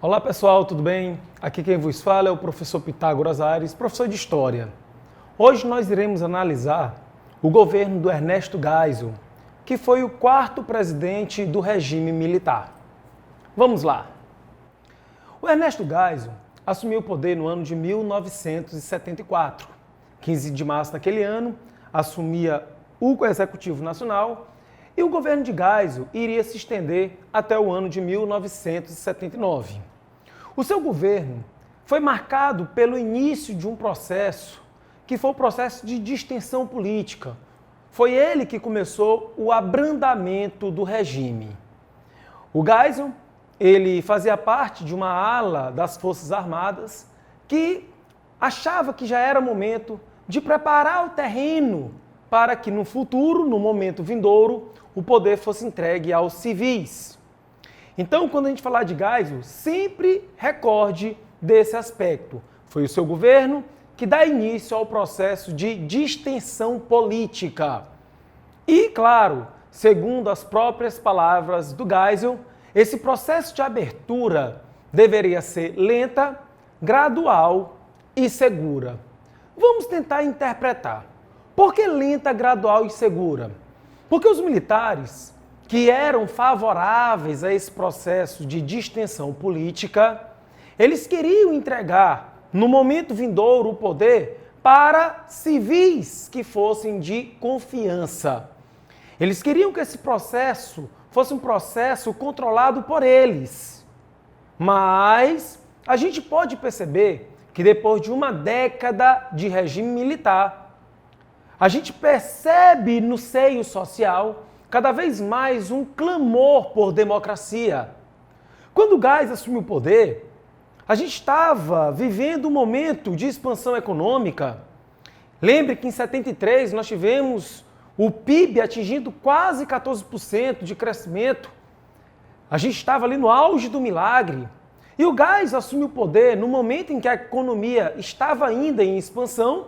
Olá pessoal, tudo bem? Aqui quem vos fala é o professor Pitágoras Aires, professor de História. Hoje nós iremos analisar o governo do Ernesto Geisel, que foi o quarto presidente do regime militar. Vamos lá. O Ernesto Geisel assumiu o poder no ano de 1974. 15 de março daquele ano, assumia o Executivo Nacional e o governo de Geisel iria se estender até o ano de 1979. O seu governo foi marcado pelo início de um processo que foi o processo de distensão política. Foi ele que começou o abrandamento do regime. O Geisel, ele fazia parte de uma ala das Forças Armadas que achava que já era momento de preparar o terreno para que no futuro, no momento vindouro, o poder fosse entregue aos civis. Então, quando a gente falar de Geisel, sempre recorde desse aspecto. Foi o seu governo que dá início ao processo de distensão política. E, claro, segundo as próprias palavras do Geisel, esse processo de abertura deveria ser lenta, gradual e segura. Vamos tentar interpretar. Por que lenta, gradual e segura? Porque os militares que eram favoráveis a esse processo de distensão política, eles queriam entregar, no momento vindouro, o poder para civis que fossem de confiança. Eles queriam que esse processo fosse um processo controlado por eles. Mas a gente pode perceber que depois de uma década de regime militar, a gente percebe no seio social cada vez mais um clamor por democracia. Quando Geisel assumiu o poder, a gente estava vivendo um momento de expansão econômica. Lembre que em 73 nós tivemos o PIB atingindo quase 14% de crescimento. A gente estava ali no auge do milagre. E o Geisel assumiu o poder no momento em que a economia estava ainda em expansão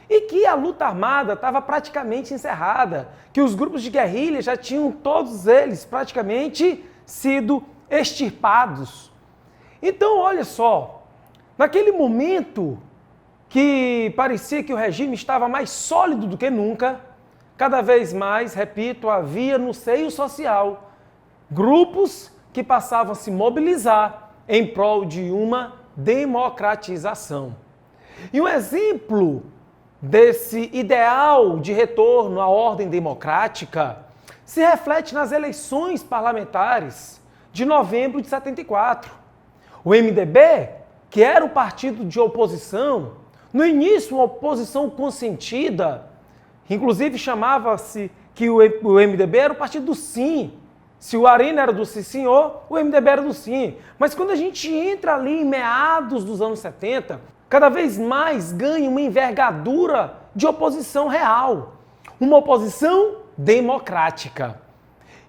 e que a luta armada estava praticamente encerrada, que os grupos de guerrilha já tinham todos eles praticamente sido extirpados. Então, olha só, naquele momento que parecia que o regime estava mais sólido do que nunca, cada vez mais, repito, havia no seio social grupos que passavam a se mobilizar em prol de uma democratização. E um exemplo desse ideal de retorno à ordem democrática se reflete nas eleições parlamentares de novembro de 74. O MDB, que era o partido de oposição, no início uma oposição consentida, inclusive chamava-se que o MDB era o partido do sim. Se o Arena era do sim senhor, o MDB era do sim. Mas quando a gente entra ali em meados dos anos 70, cada vez mais ganha uma envergadura de oposição real, uma oposição democrática.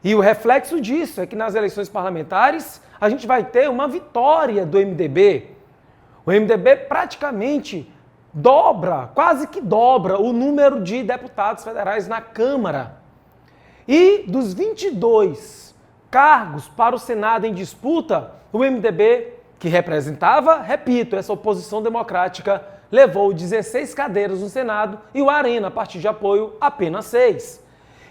E o reflexo disso é que nas eleições parlamentares a gente vai ter uma vitória do MDB. O MDB praticamente dobra, quase que dobra o número de deputados federais na Câmara. E dos 22 cargos para o Senado em disputa, o MDB, que representava, repito, essa oposição democrática, levou 16 cadeiras no Senado e o Arena, partido de apoio, apenas 6.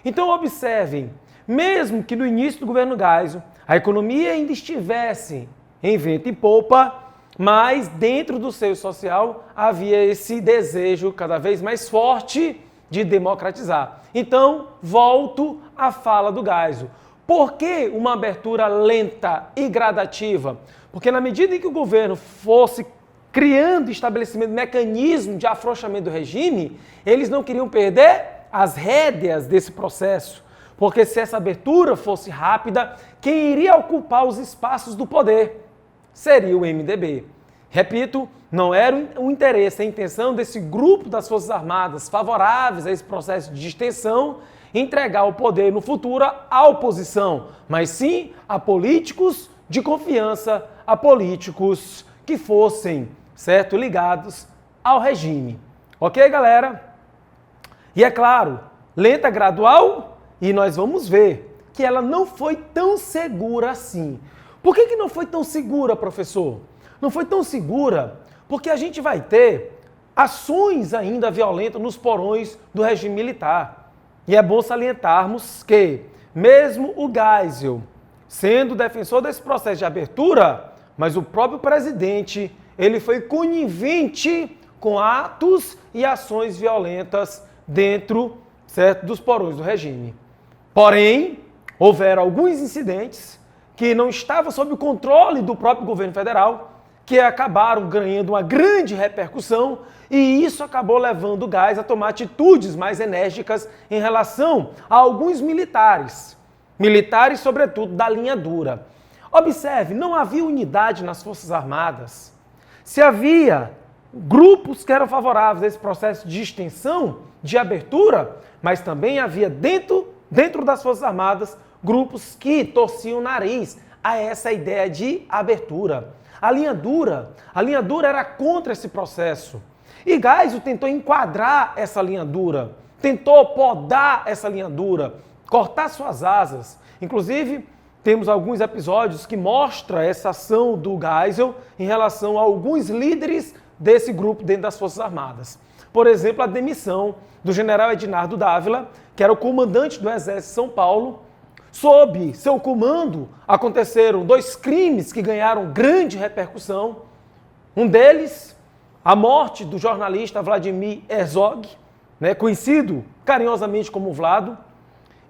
Então observem, mesmo que no início do governo Geisel a economia ainda estivesse em vento e popa, mas dentro do seio social havia esse desejo cada vez mais forte de democratizar. Então, volto à fala do Geisel. Por que uma abertura lenta e gradativa? Porque na medida em que o governo fosse criando estabelecimento, mecanismo de afrouxamento do regime, eles não queriam perder as rédeas desse processo. Porque se essa abertura fosse rápida, quem iria ocupar os espaços do poder seria o MDB. Repito, não era o interesse, a intenção desse grupo das Forças Armadas favoráveis a esse processo de extensão entregar o poder no futuro à oposição, mas sim a políticos de confiança, a políticos que fossem, certo, ligados ao regime. Ok, galera? E é claro, lenta, gradual, e nós vamos ver que ela não foi tão segura assim. Por que não foi tão segura, professor? Não foi tão segura porque a gente vai ter ações ainda violentas nos porões do regime militar. E é bom salientarmos que, mesmo o Geisel sendo defensor desse processo de abertura, mas o próprio presidente, ele foi conivente com atos e ações violentas dentro, certo, dos porões do regime. Porém, houveram alguns incidentes que não estavam sob o controle do próprio governo federal, que acabaram ganhando uma grande repercussão, e isso acabou levando o Geisel a tomar atitudes mais enérgicas em relação a alguns militares, sobretudo da linha dura. Observe, não havia unidade nas Forças Armadas. Se havia grupos que eram favoráveis a esse processo de extensão, de abertura, mas também havia dentro das Forças Armadas grupos que torciam o nariz a essa ideia de abertura. A linha dura era contra esse processo. E Geisel tentou enquadrar essa linha dura, tentou podar essa linha dura, cortar suas asas. Inclusive, temos alguns episódios que mostram essa ação do Geisel em relação a alguns líderes desse grupo dentro das Forças Armadas. Por exemplo, a demissão do general Ednardo Dávila, que era o comandante do Exército de São Paulo. Sob seu comando, aconteceram 2 crimes que ganharam grande repercussão. Um deles, a morte do jornalista Vladimir Herzog, conhecido carinhosamente como Vlado.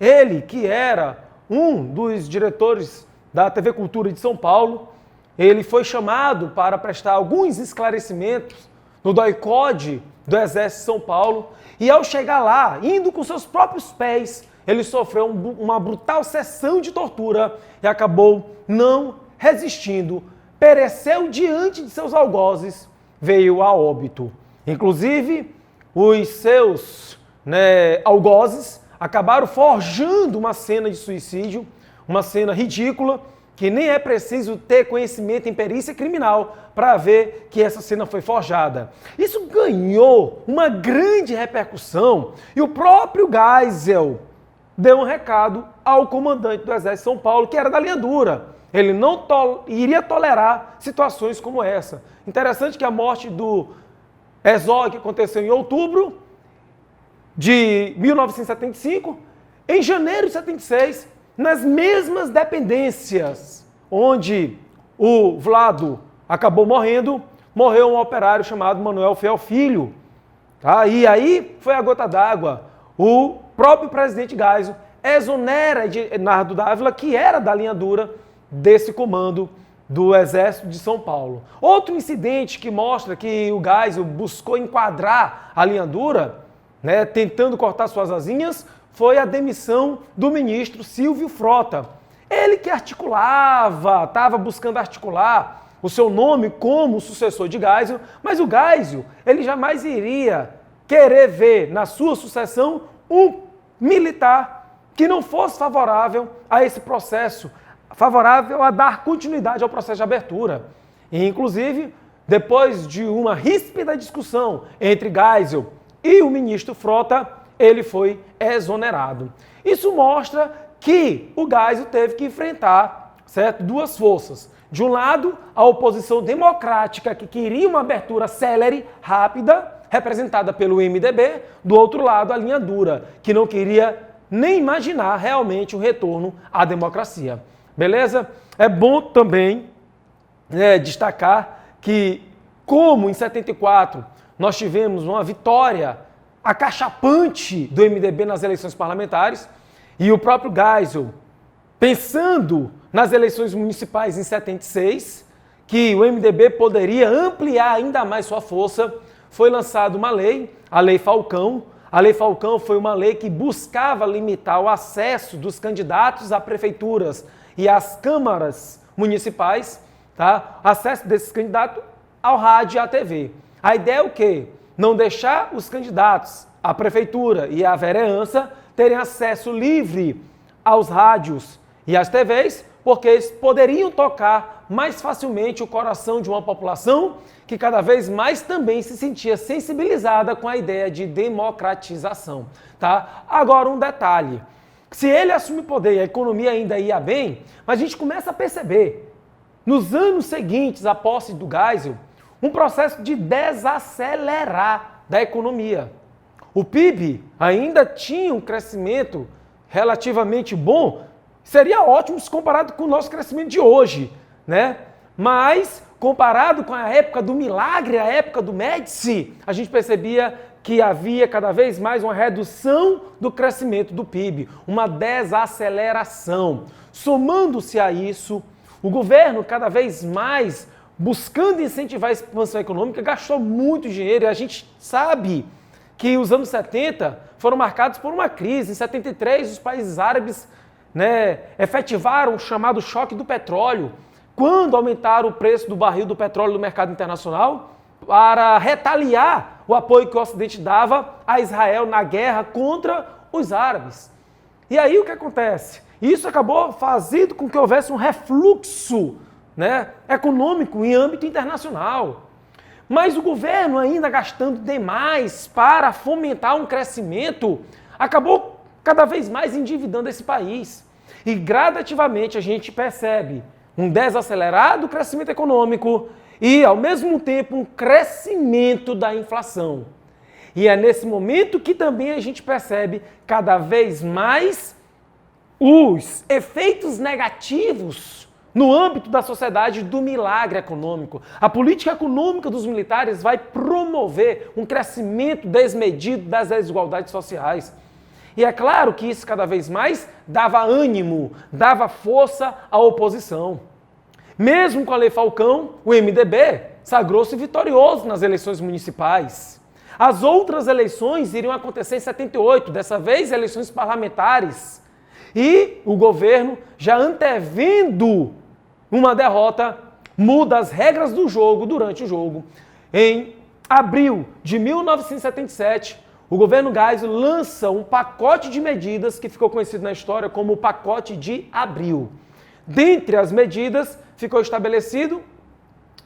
Ele, que era um dos diretores da TV Cultura de São Paulo, ele foi chamado para prestar alguns esclarecimentos no DOI-CODE do Exército de São Paulo, e ao chegar lá, indo com seus próprios pés, ele sofreu uma brutal sessão de tortura e acabou não resistindo, pereceu diante de seus algozes, veio a óbito. Inclusive, os seus algozes acabaram forjando uma cena de suicídio, uma cena ridícula, que nem é preciso ter conhecimento em perícia criminal para ver que essa cena foi forjada. Isso ganhou uma grande repercussão e o próprio Geisel deu um recado ao comandante do Exército de São Paulo, que era da linha dura. Ele não iria tolerar situações como essa. Interessante que a morte do Herzog aconteceu em outubro de 1975. Em janeiro de 76, nas mesmas dependências onde o Vlado acabou morrendo, morreu um operário chamado Manuel Fiel Filho. Tá? E aí foi a gota d'água. O próprio presidente Geisel exonera Ednardo Dávila, que era da linha dura desse comando do Exército de São Paulo. Outro incidente que mostra que o Geisel buscou enquadrar a linha dura, tentando cortar suas asinhas, foi a demissão do ministro Silvio Frota. Ele que estava buscando articular o seu nome como sucessor de Geisel, mas o Geisel, ele jamais iria querer ver na sua sucessão um militar que não fosse favorável a esse processo, favorável a dar continuidade ao processo de abertura. E, inclusive, depois de uma ríspida discussão entre Geisel e o ministro Frota, ele foi exonerado. Isso mostra que o Geisel teve que enfrentar, certo, 2 forças. De um lado, a oposição democrática, que queria uma abertura célere, rápida, representada pelo MDB. Do outro lado, a linha dura, que não queria nem imaginar realmente o retorno à democracia. Beleza? É bom também destacar que, como em 74 nós tivemos uma vitória acachapante do MDB nas eleições parlamentares, e o próprio Geisel, pensando nas eleições municipais em 76, que o MDB poderia ampliar ainda mais sua força, foi lançada uma lei, a Lei Falcão. A Lei Falcão foi uma lei que buscava limitar o acesso dos candidatos a prefeituras e às câmaras municipais, tá? Acesso desses candidatos ao rádio e à TV. A ideia é o quê? Não deixar os candidatos à prefeitura e à vereança terem acesso livre aos rádios e às TVs, porque eles poderiam tocar mais facilmente o coração de uma população que cada vez mais também se sentia sensibilizada com a ideia de democratização. Tá? Agora, um detalhe. Se ele assume o poder e a economia ainda ia bem, mas a gente começa a perceber nos anos seguintes à posse do Geisel, um processo de desacelerar da economia. O PIB ainda tinha um crescimento relativamente bom, seria ótimo se comparado com o nosso crescimento de hoje, né? Mas, comparado com a época do milagre, a época do Médici, a gente percebia que havia cada vez mais uma redução do crescimento do PIB, uma desaceleração. Somando-se a isso, o governo cada vez mais buscando incentivar a expansão econômica, gastou muito dinheiro e a gente sabe que os anos 70 foram marcados por uma crise. Em 73, os países árabes efetivaram o chamado choque do petróleo, quando aumentaram o preço do barril do petróleo no mercado internacional para retaliar o apoio que o Ocidente dava a Israel na guerra contra os árabes. E aí o que acontece? Isso acabou fazendo com que houvesse um refluxo econômico em âmbito internacional. Mas o governo, ainda gastando demais para fomentar um crescimento, acabou cada vez mais endividando esse país. E gradativamente a gente percebe um desacelerado crescimento econômico e, ao mesmo tempo, um crescimento da inflação. E é nesse momento que também a gente percebe cada vez mais os efeitos negativos no âmbito da sociedade do milagre econômico. A política econômica dos militares vai promover um crescimento desmedido das desigualdades sociais. E é claro que isso cada vez mais dava ânimo, dava força à oposição. Mesmo com a Lei Falcão, o MDB sagrou-se vitorioso nas eleições municipais. As outras eleições iriam acontecer em 78, dessa vez eleições parlamentares. E o governo, já antevendo uma derrota, muda as regras do jogo durante o jogo. Em abril de 1977, o governo Geisel lança um pacote de medidas que ficou conhecido na história como o pacote de abril. Dentre as medidas, ficou estabelecido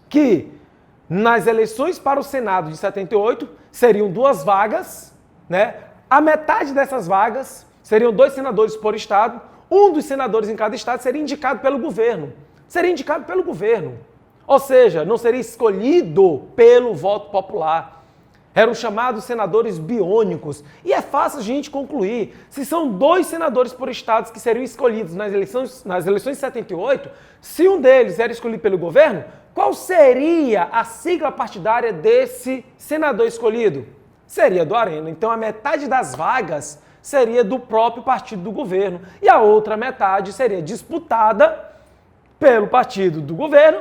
que nas eleições para o Senado de 78 seriam 2 vagas, A metade dessas vagas seriam 2 senadores por estado, um dos senadores em cada estado seria indicado pelo governo. Ou seja, não seria escolhido pelo voto popular. Eram chamados senadores biônicos. E é fácil a gente concluir. Se são 2 senadores por estados que seriam escolhidos nas eleições de 78, se um deles era escolhido pelo governo, qual seria a sigla partidária desse senador escolhido? Seria do Arena. Então a metade das vagas seria do próprio partido do governo. E a outra metade seria disputada pelo partido do governo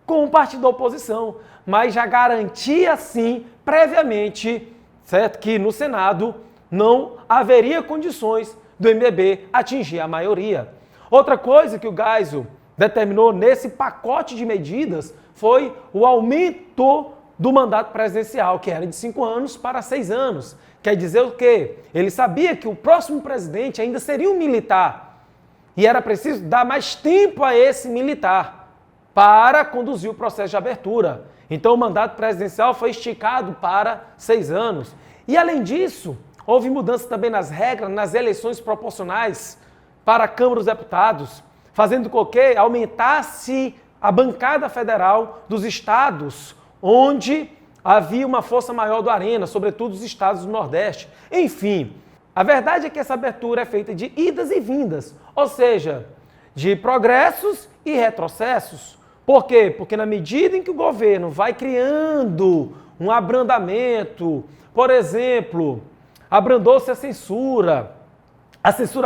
com o partido da oposição. Mas já garantia, sim, previamente, certo, que no Senado não haveria condições do MDB atingir a maioria. Outra coisa que o Geisel determinou nesse pacote de medidas foi o aumento do mandato presidencial, que era de 5 anos para 6 anos. Quer dizer o quê? Ele sabia que o próximo presidente ainda seria um militar e era preciso dar mais tempo a esse militar para conduzir o processo de abertura. Então o mandato presidencial foi esticado para 6 anos. E além disso, houve mudança também nas regras, nas eleições proporcionais para a Câmara dos Deputados, fazendo com que aumentasse a bancada federal dos estados onde havia uma força maior do Arena, sobretudo os estados do Nordeste. Enfim, a verdade é que essa abertura é feita de idas e vindas, ou seja, de progressos e retrocessos. Por quê? Porque na medida em que o governo vai criando um abrandamento, por exemplo, abrandou-se a censura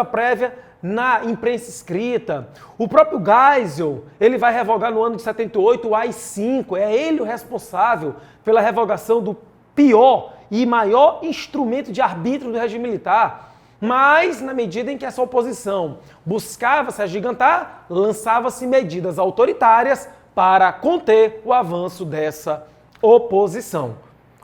prévia na imprensa escrita. O próprio Geisel, ele vai revogar no ano de 78 o AI-5, é ele o responsável pela revogação do pior e maior instrumento de arbítrio do regime militar. Mas, na medida em que essa oposição buscava se agigantar, lançava-se medidas autoritárias para conter o avanço dessa oposição.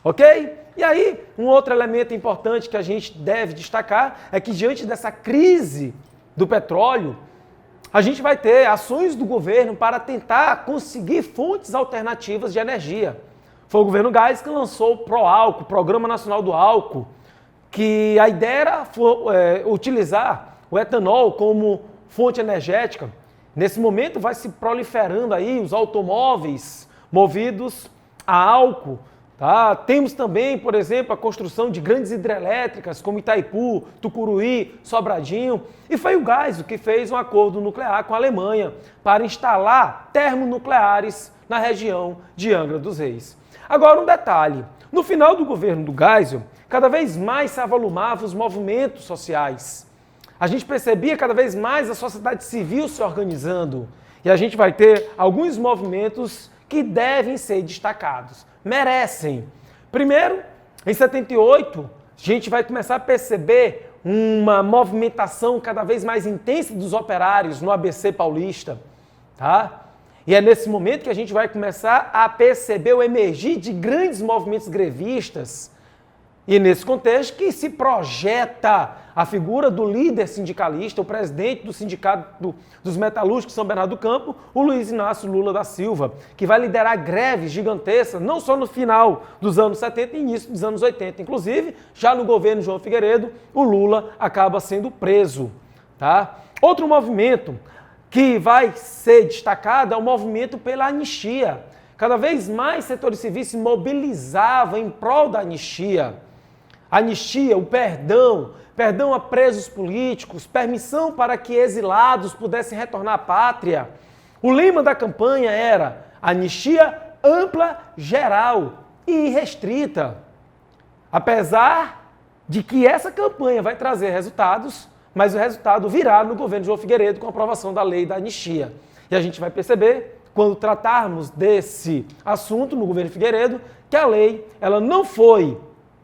Ok? E aí, um outro elemento importante que a gente deve destacar é que, diante dessa crise do petróleo, a gente vai ter ações do governo para tentar conseguir fontes alternativas de energia. Foi o governo Geisel que lançou o PROALCO, Programa Nacional do Álcool, que a ideia era utilizar o etanol como fonte energética. Nesse momento vai se proliferando aí os automóveis movidos a álcool. Tá? Temos também, por exemplo, a construção de grandes hidrelétricas como Itaipu, Tucuruí, Sobradinho. E foi o Geisel que fez um acordo nuclear com a Alemanha para instalar termonucleares na região de Angra dos Reis. Agora um detalhe, no final do governo do Geisel, cada vez mais se avolumavam os movimentos sociais. A gente percebia cada vez mais a sociedade civil se organizando. E a gente vai ter alguns movimentos que devem ser destacados. Merecem. Primeiro, em 78, a gente vai começar a perceber uma movimentação cada vez mais intensa dos operários no ABC paulista. Tá? E é nesse momento que a gente vai começar a perceber o emergir de grandes movimentos grevistas. E nesse contexto que se projeta a figura do líder sindicalista, o presidente do Sindicato dos Metalúrgicos de São Bernardo do Campo, o Luiz Inácio Lula da Silva, que vai liderar greves gigantescas, não só no final dos anos 70 e início dos anos 80. Inclusive, já no governo João Figueiredo, o Lula acaba sendo preso. Tá? Outro movimento que vai ser destacado é o movimento pela anistia. Cada vez mais setores civis se mobilizavam em prol da anistia. Anistia, o perdão a presos políticos, permissão para que exilados pudessem retornar à pátria. O lema da campanha era anistia ampla, geral e irrestrita. Apesar de que essa campanha vai trazer resultados, mas o resultado virá no governo João Figueiredo com a aprovação da lei da anistia. E a gente vai perceber, quando tratarmos desse assunto no governo Figueiredo, que a lei ela não foi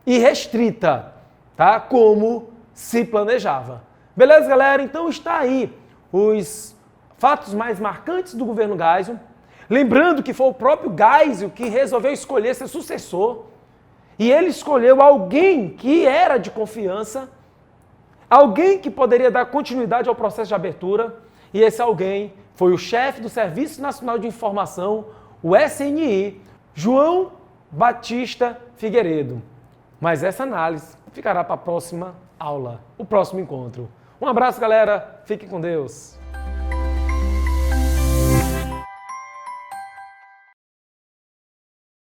irrestrita, tá? Como se planejava. Beleza, galera? Então está aí os fatos mais marcantes do governo Geisel. Lembrando que foi o próprio Geisel que resolveu escolher seu sucessor. E ele escolheu alguém que era de confiança, alguém que poderia dar continuidade ao processo de abertura. E esse alguém foi o chefe do Serviço Nacional de Informação, o SNI, João Batista Figueiredo. Mas essa análise ficará para a próxima aula, o próximo encontro. Um abraço, galera. Fique com Deus.